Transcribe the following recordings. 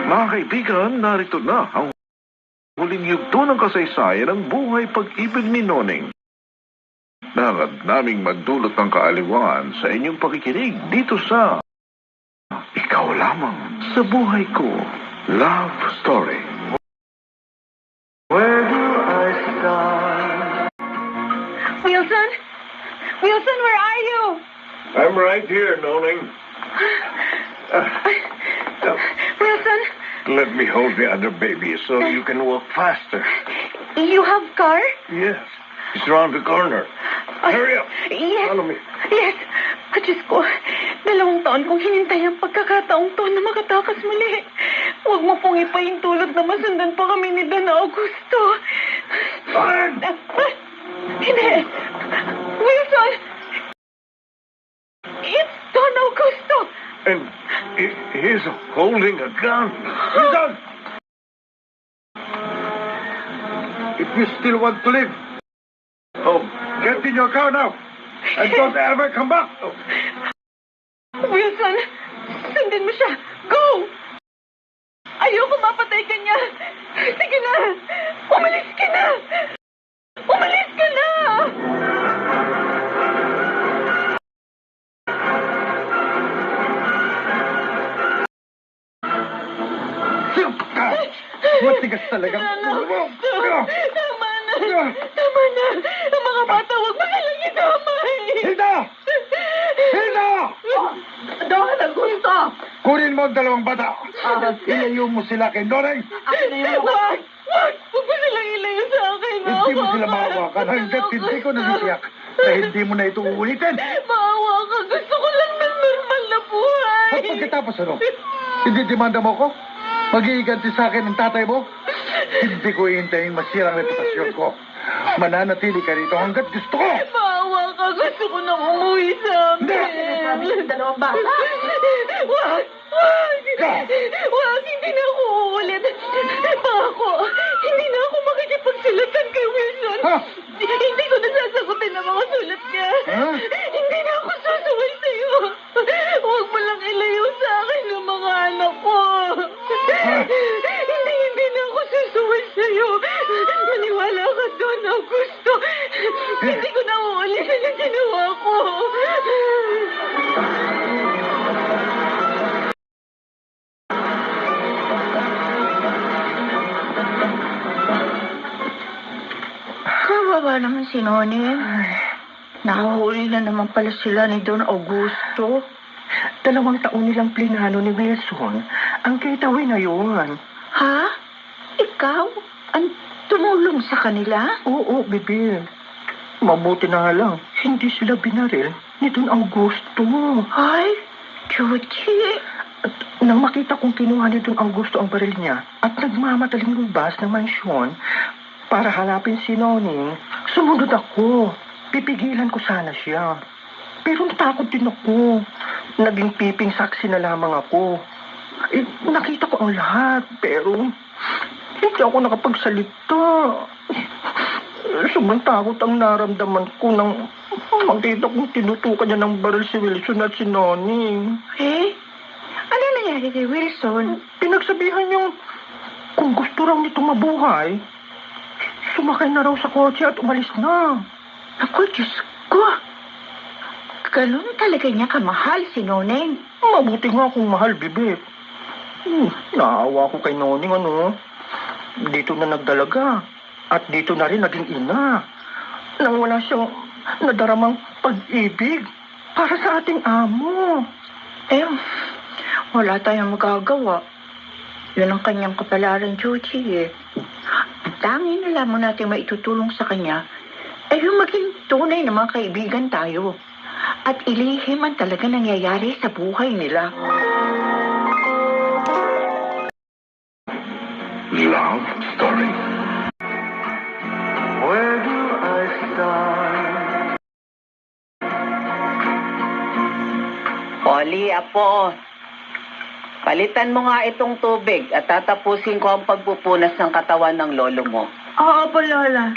Mga kaibigan, narito na ang huling yugto ng kasaysayan ng buhay pag-ibig ni Noneng. Nangad naming magdulot ng kaaliwangan sa inyong pakikinig dito sa Ikaw Lamang sa Buhay Ko Love Story. Where do I start? Wilson? Wilson, where are you? I'm right here, Noneng. Wilson? Let me hold the other baby so you can walk faster. You have car? Yes, it's around the corner. Hurry up. Yes. Follow me. Yes. Diyos ko, 2 taon kong hinintay ang pagkakataong to na makatakas muli. Huwag mo pong ipahintulot na masundan pa kami ni Don Augusto. Hindi. Wilson! It's Don Augusto! And he's holding a gun. Wilson! If you still want to live, get in your car now. And don't ever come back. Wilson, sundin mo siya. Go! Ayoko mapatay ka niya. Sige na. Umalis ka na. Umalis ka na. Matigas talaga. Tama na. Tama na. Ang mga bata, huwag mo silang idamay. Hilda! Hilda! Don Augusto! Kunin mo ang 2 bata. Ilayo mo sila kay Noneng. Wag! Wag! Huwag mo silang ilayo sa akin. Hindi mo sila maawakan hanggat hindi ko nasisiyak na hindi mo na ito uulitin. Maawa ka. Gusto ko lang ng normal na buhay. At pagkatapos ano? Hindi demanda mo ko? Mag-iiganti sa akin ng tatay mo? Hindi ko iintayin masira ang reputasyon ko. Mananatili ka rito hanggat gusto ko. Maawa ka. Gusto ko nang umuwi sa amin. Hindi! 2 bata. Wag! Wag! Wag! Hindi na ako uulit. Ako, hindi na ako makikipagsulatan kay Wilson. Ha? Hindi ko nasasagutin ang mga sulat niya. Ha? Hindi na ako susuway sa'yo. Huwag mo lang ilayo sa akin ang mga anak ko. Hindi na ako susuway sa'yo. Maniwala ka doon, Augusto. Hindi ko na uulitin ang ginawa ko. Kawawa naman si Noneng. Nakahuli na naman pala sila ni Don Augusto. 2 taon nilang plinano ni Wilson ang getaway na yun. Ha? Ikaw? Ang tumulong sa kanila? Oo, bebe. Mabuti na nga lang, hindi sila binaril ni Don Augusto. Ay, Chuchi. At nang makita kong kinuha ni Don Augusto ang baril niya at nagmamadaling lumabas ng mansyon para hanapin si Noneng, sumunod ako. Pipigilan ko sana siya. Pero natakot din ako. Naging piping saksi na lamang ako. Nakita ko ang lahat, pero hindi ako nakapagsalita. Sobrang takot ang naramdaman ko nang makita kong tinutukan niya ng baril si Wilson at si Noneng. Eh? Ano nangyari kay Wilson? Pinagsabihan niyang kung gusto raw nitong mabuhay, sumakay na raw sa kotse at umalis na. Ako, Diyos ko. Ganun talaga niya kamahal si Noneng. Mabuti nga kung mahal, bibip. Naawa ko kay Noneng, ano. Dito na nagdalaga. At dito na rin naging ina. Nang wala siyang nadaramang pag-ibig para sa ating amo. Eh, wala tayong magagawa. Yun ang kanyang kapalaran duty eh. Ang tanging na lamang natin maitutulong sa kanya ay yung maging tunay na mga kaibigan tayo. At ilihim ang talaga nangyayari sa buhay nila. Love Story. Where do I start? Oli, apo. Palitan mo nga itong tubig at tatapusin ko ang pagpupunas ng katawan ng lolo mo. Oo po, Lola.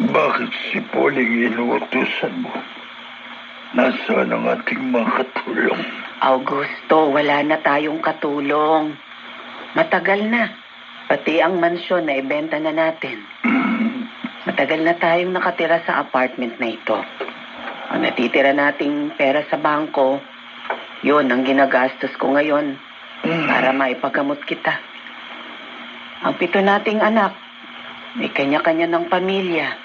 Bakit si Pauling inuutusan mo? Nasaan ang ating mga katulong? Augusto, wala na tayong katulong. Matagal na. Pati ang mansyon na ibenta na natin. Matagal na tayong nakatira sa apartment na ito. Ang natitira nating pera sa bangko, yun ang ginagastos ko ngayon para maipagamot kita. Ang 7 nating anak, may kanya-kanya ng pamilya.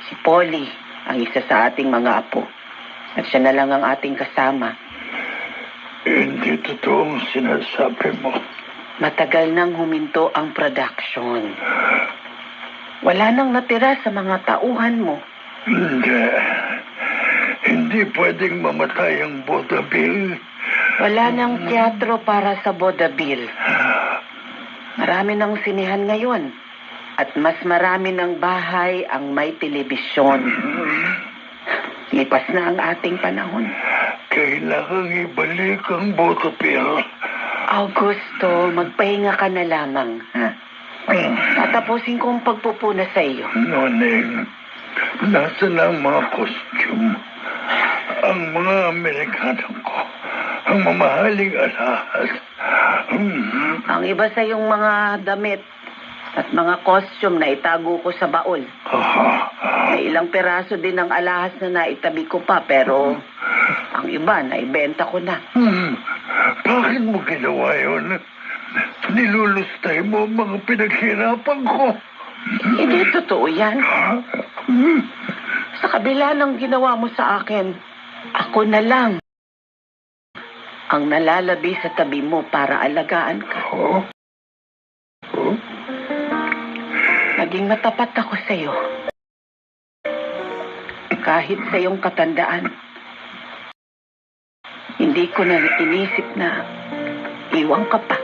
Si Polly, ang isa sa ating mga apo. At siya na lang ang ating kasama. Hindi totoong sinasabi mo. Matagal nang huminto ang production. Wala nang natira sa mga tauhan mo. Hindi. Hindi pwedeng mamatay ang Bodabil. Wala nang teatro para sa Bodabil. Marami ng sinihan ngayon. At mas marami ng bahay ang may telebisyon. Lipas na ang ating panahon. Kailangang ibalik ang Bodabil. Augusto, magpahinga ka na lamang, ha? Tatapusin ko ang pagpupuna sa iyo. Noneng, nasa na ang mga costume? Ang mga Amerikano ko, ang mamahaling alahas. Ang iba sa iyong mga damit at mga costume na itago ko sa baul. May ilang peraso din ng alahas na naitabi ko pa, pero ang iba naibenta ko na. Bakit mo ginawa yun? Nilulustay mo ang mga pinaghirapan ko. Hindi totoo yan. Sa kabila ng ginawa mo sa akin, ako na lang ang nalalabi sa tabi mo para alagaan ka. Naging matapat ako sa iyo. Kahit sa iyong katandaan, hindi ko na inisip na iwan ka pa.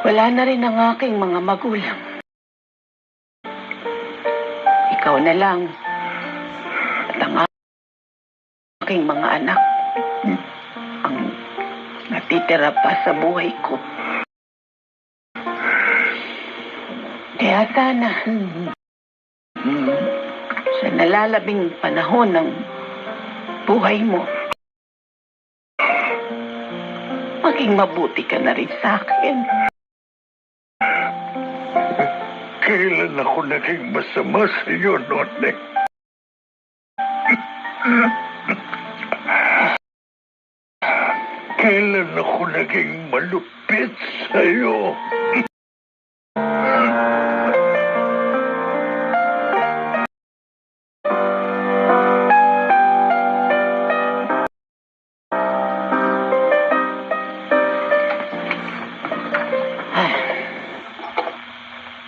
Wala na rin ang aking mga magulang. Ikaw na lang at ang aking mga anak ang natitira pa sa buhay ko. Kaya sana sa nalalabing panahon ng buhay mo, maging mabuti ka na rin sa akin. Kailan ako naging masama sa iyo, Noneng? Kailan ako naging malupit sa iyo?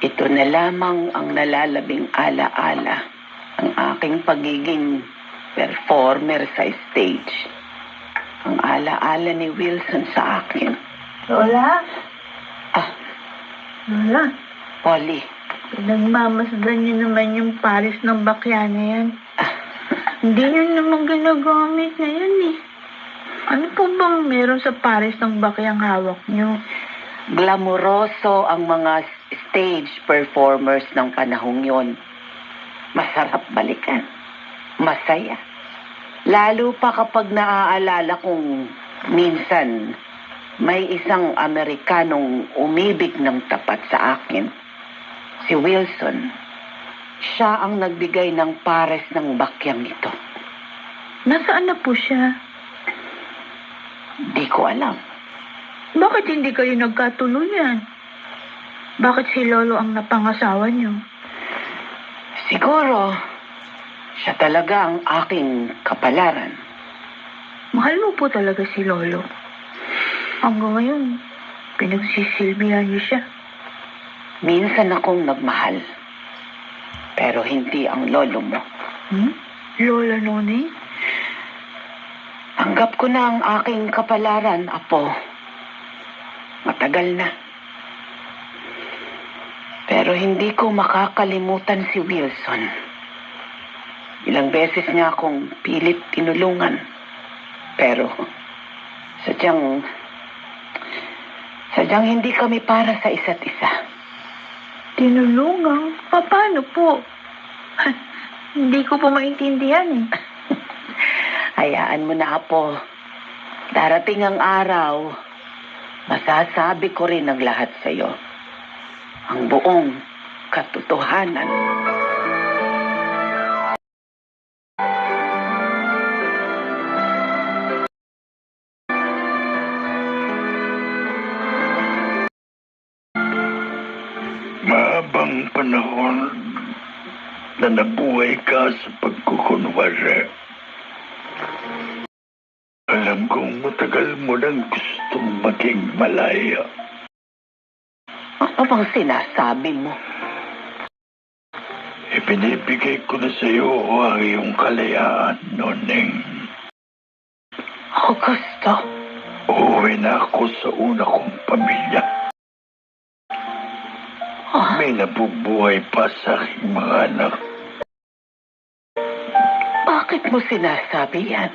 Ito na lamang ang nalalabing ala-ala ang aking pagiging performer sa stage. Ang ala-ala ni Wilson sa akin. Lola? Lola? Polly. Nagmamasdan niyo naman yung Paris ng bakya na yan. Hindi niyo naman ginagamit na yan eh. Ano po bang meron sa Paris ng bakyang hawak niyo? Glamuroso ang mga stage performers ng panahong yon. Masarap balikan. Masaya. Lalo pa kapag naaalala kong minsan may isang Amerikanong umibig ng tapat sa akin. Si Wilson. Siya ang nagbigay ng pares ng bakyang ito. Nasaan na po siya? Di ko alam. Bakit hindi kayo nagkatuluyan? Bakit si Lolo ang napangasawa niyo? Siguro, siya talaga ang aking kapalaran. Mahal mo po talaga si Lolo. Hanggang ngayon, pinagsisilbihan niyo siya. Minsan akong nagmahal. Pero hindi ang lolo mo. Lola Noni? Tanggap ko na ang aking kapalaran, Apo. Matagal na. Pero hindi ko makakalimutan si Wilson. Ilang beses niya akong pilit tinulungan. Pero sadyang hindi kami para sa isa't isa. Tinulungan? Paano po? Hindi ko po maintindihan eh. Hayaan mo na, Apo. Darating ang araw, masasabi ko rin ang lahat sa'yo. Ang buong katotohanan. Mahabang panahon na nabuhay ka sa pagkukunwari. Alam kong matagal mo nang gustong maging malaya. Ano bang sinasabi mo? Ibinibigay ko na sa iyo ang iyong kalayaan, Noneng. Augusto, Uuwi na ako sa una kong pamilya. May nabubuhay pa sa aking mga anak. bakit mo sinasabi yan?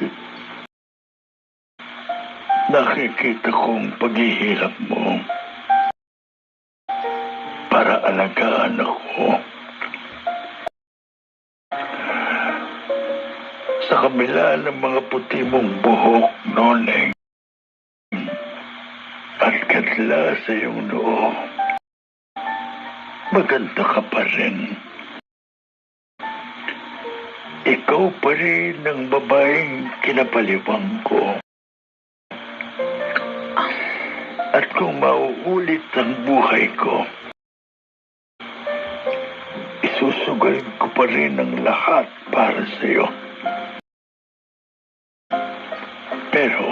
Nakikita kong paghihirap mo para alagaan ako. Sa kabila ng mga puti mong buhok, Noneng, at kadla sa iyong noo, maganda ka pa rin. Ikaw pa rin ang babaeng kinapaliwang ko. At kung mauulit ang buhay ko, isusugal ko pa rin ang lahat para sa iyo. Pero,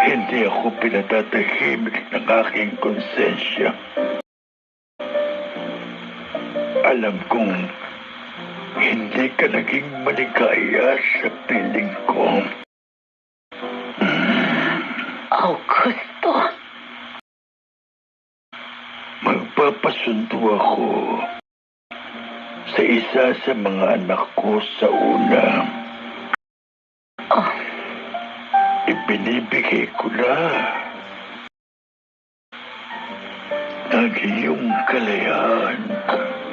hindi ako pinatatahimik ng aking konsensya. Alam kong hindi ka naging maligaya sa piling ko. Augusto, Magpapasundo ako sa isa sa mga anak ko sa una. oh, Ibinibigay ko na ang iyong kalayaan.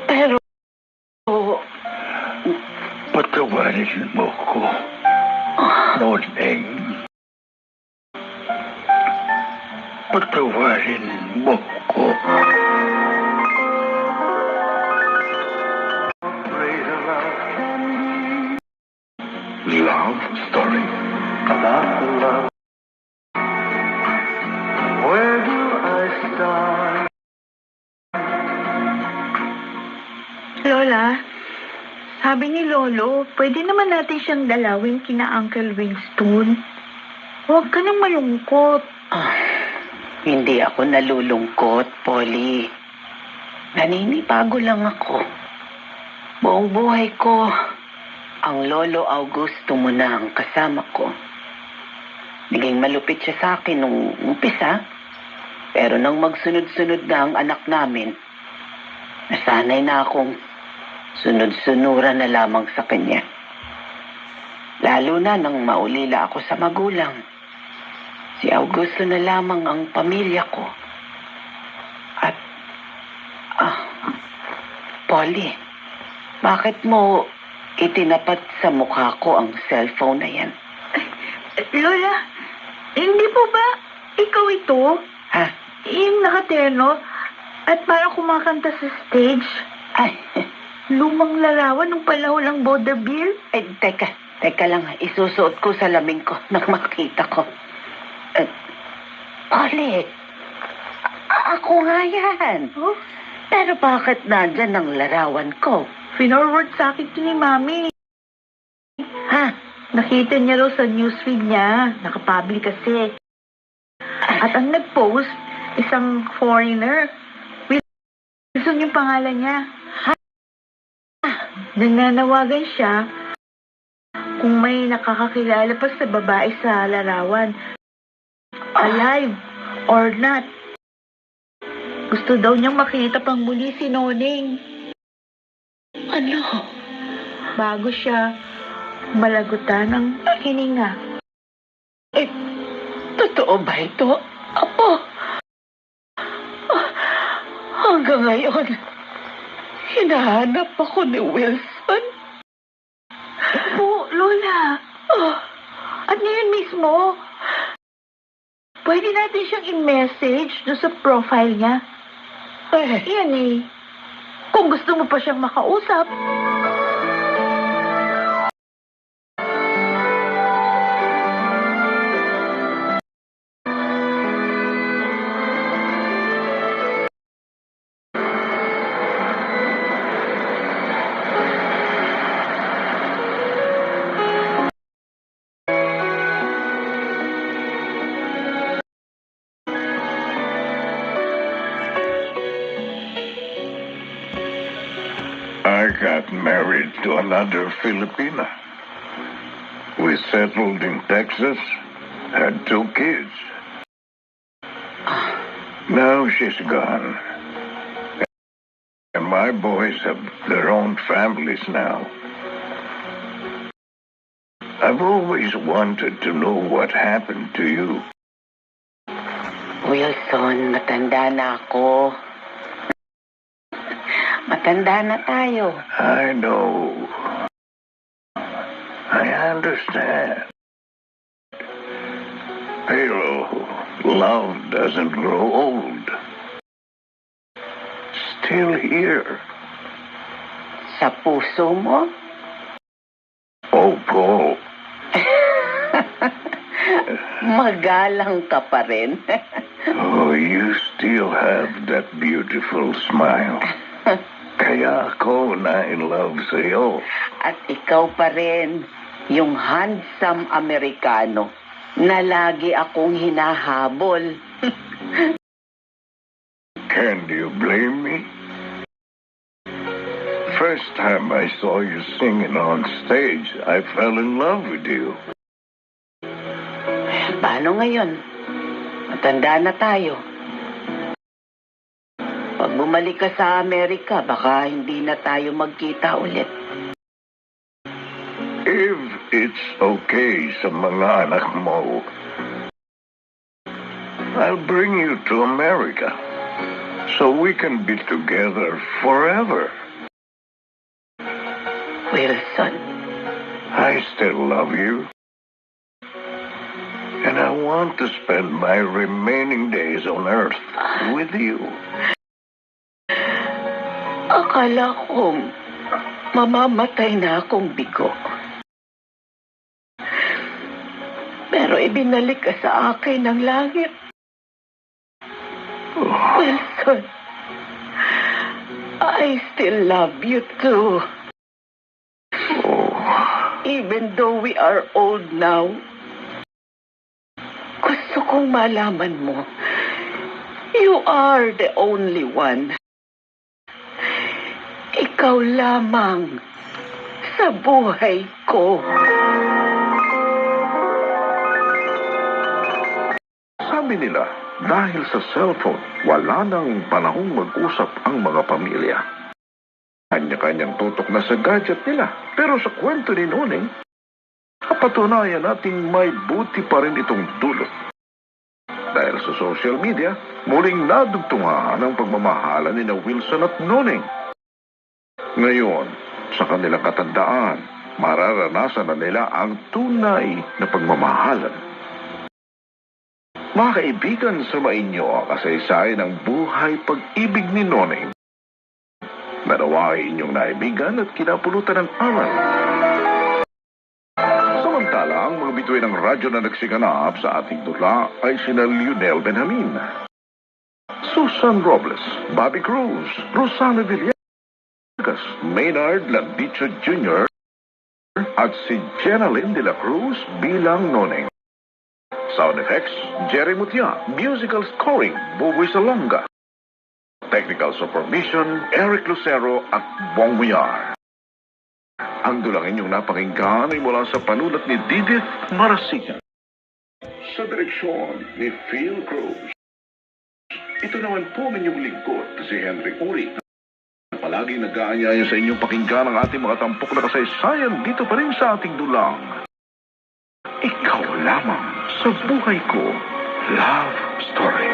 pero Patawarin mo ko, Noneng. Patawarin mo ko. Love story. About the love. Where do I start? Lola, sabi ni Lolo, pwede naman natin siyang dalawin kina Uncle Winston. Huwag ka nang malungkot. hindi ako nalulungkot, Polly. Naninibago lang ako. Buong buhay ko, ang Lolo Augusto mo na ang kasama ko. Naging malupit siya sa akin nung umpisa, pero nang magsunod-sunod na ang anak namin, nasanay na akong sunod-sunuran na lamang sa kanya. Lalo na nang maulila ako sa magulang. Si Augusto na lamang ang pamilya ko. At, Polly, bakit mo itinapat sa mukha ko ang cellphone na yan? Lola, hindi po ba ikaw ito? Ha? Yung nakaterno at parang kumakanta sa stage? Ay, Lumang larawan ng panahon ng vaudeville? teka lang. Isusuot ko sa laming ko nang makita ko. Polly, ako nga yan. Oh, Pero bakit nandyan ang larawan ko? finorward sa akin ito ni Mami. Ha? Nakita niya raw sa newsfeed niya. Nakapublic kasi. At ang nag-post, isang foreigner. Wilson yung pangalan niya. Nananawagan siya kung may nakakakilala pa sa babae sa larawan. Alive or not. Gusto daw niyang makita pang muli si Noneng. Ano? Bago siya malagutan ng hininga. Totoo ba ito? Apo, hanggang ngayon, hinahanap ako ni Wilson. Po, Lola. Oh, at ngayon mismo, pwede natin siyang i-message doon sa profile niya. Yan eh. Kung gusto mo pa siyang makausap. I got married to another Filipina. We settled in Texas, had 2 kids. Now she's gone. And my boys have their own families now. I've always wanted to know what happened to you. Wilson, matanda na ako. Matanda na tayo. I know. I understand. Pero love doesn't grow old. Still here. Sa puso mo? Opo. Magalang ka pa rin. Oh, you still have that beautiful smile. Kaya ako na in love sa'yo. At ikaw pa rin, yung handsome Amerikano na lagi akong hinahabol. Can you blame me? First time I saw you singing on stage, I fell in love with you. Paano ngayon? Matanda na tayo. Pag bumalik ka sa Amerika, baka hindi na tayo magkita ulit. If it's okay sa mga anak mo, I'll bring you to America so we can be together forever. Wilson, I still love you. And I want to spend my remaining days on earth with you. akala ko mamamatay na akong bigo. Pero ibinalik ka sa akin ng langit. Wilson, I still love you too. Even though we are old now, gusto kong malaman mo, you are the only one. Ikaw lamang sa buhay ko. Sabi nila, dahil sa cellphone, wala nang panahong mag-usap ang mga pamilya. Kanya-kanyang tutok na sa gadget nila. Pero sa kwento ni Noneng, kapatunayan nating may buti pa rin itong dulot. Dahil sa social media, muling nadugtungahan ang pagmamahalan ni Wilson at Noneng. Ngayon, sa kanilang katandaan, mararanasan na nila ang tunay na pagmamahalan. Mga kaibigan, sumainyo ang kasaysayan ng buhay pag-ibig ni Noneng. Nawa ay inyong naibigan at kinapulutan ng aral. Samantala, ang mga bituin ng radyo na nagsiganap sa ating dula ay sina Lionel Benjamin, Susan Robles, Bobby Cruz, Rosana Villegas, Maynard Landicho Jr. at si Jenalyn de la Cruz bilang Noneng. Sound effects, Jerry Mutia. Musical scoring, Buboy Salonga. Technical supervision, Eric Lucero at Bong Muyar. Ang dulang inyong napakinggan ay mula sa panulat ni Didith Marasigan. Sa direksyon ni Phil Cruz. Ito naman po ang inyong lingkod, si Henry Uri. Palagi nag-aanyaya sa inyong pakinggan ang ating mga tampok na kasaysayan dito pa rin sa ating dulang. Ikaw lamang sa buhay ko. Love Story.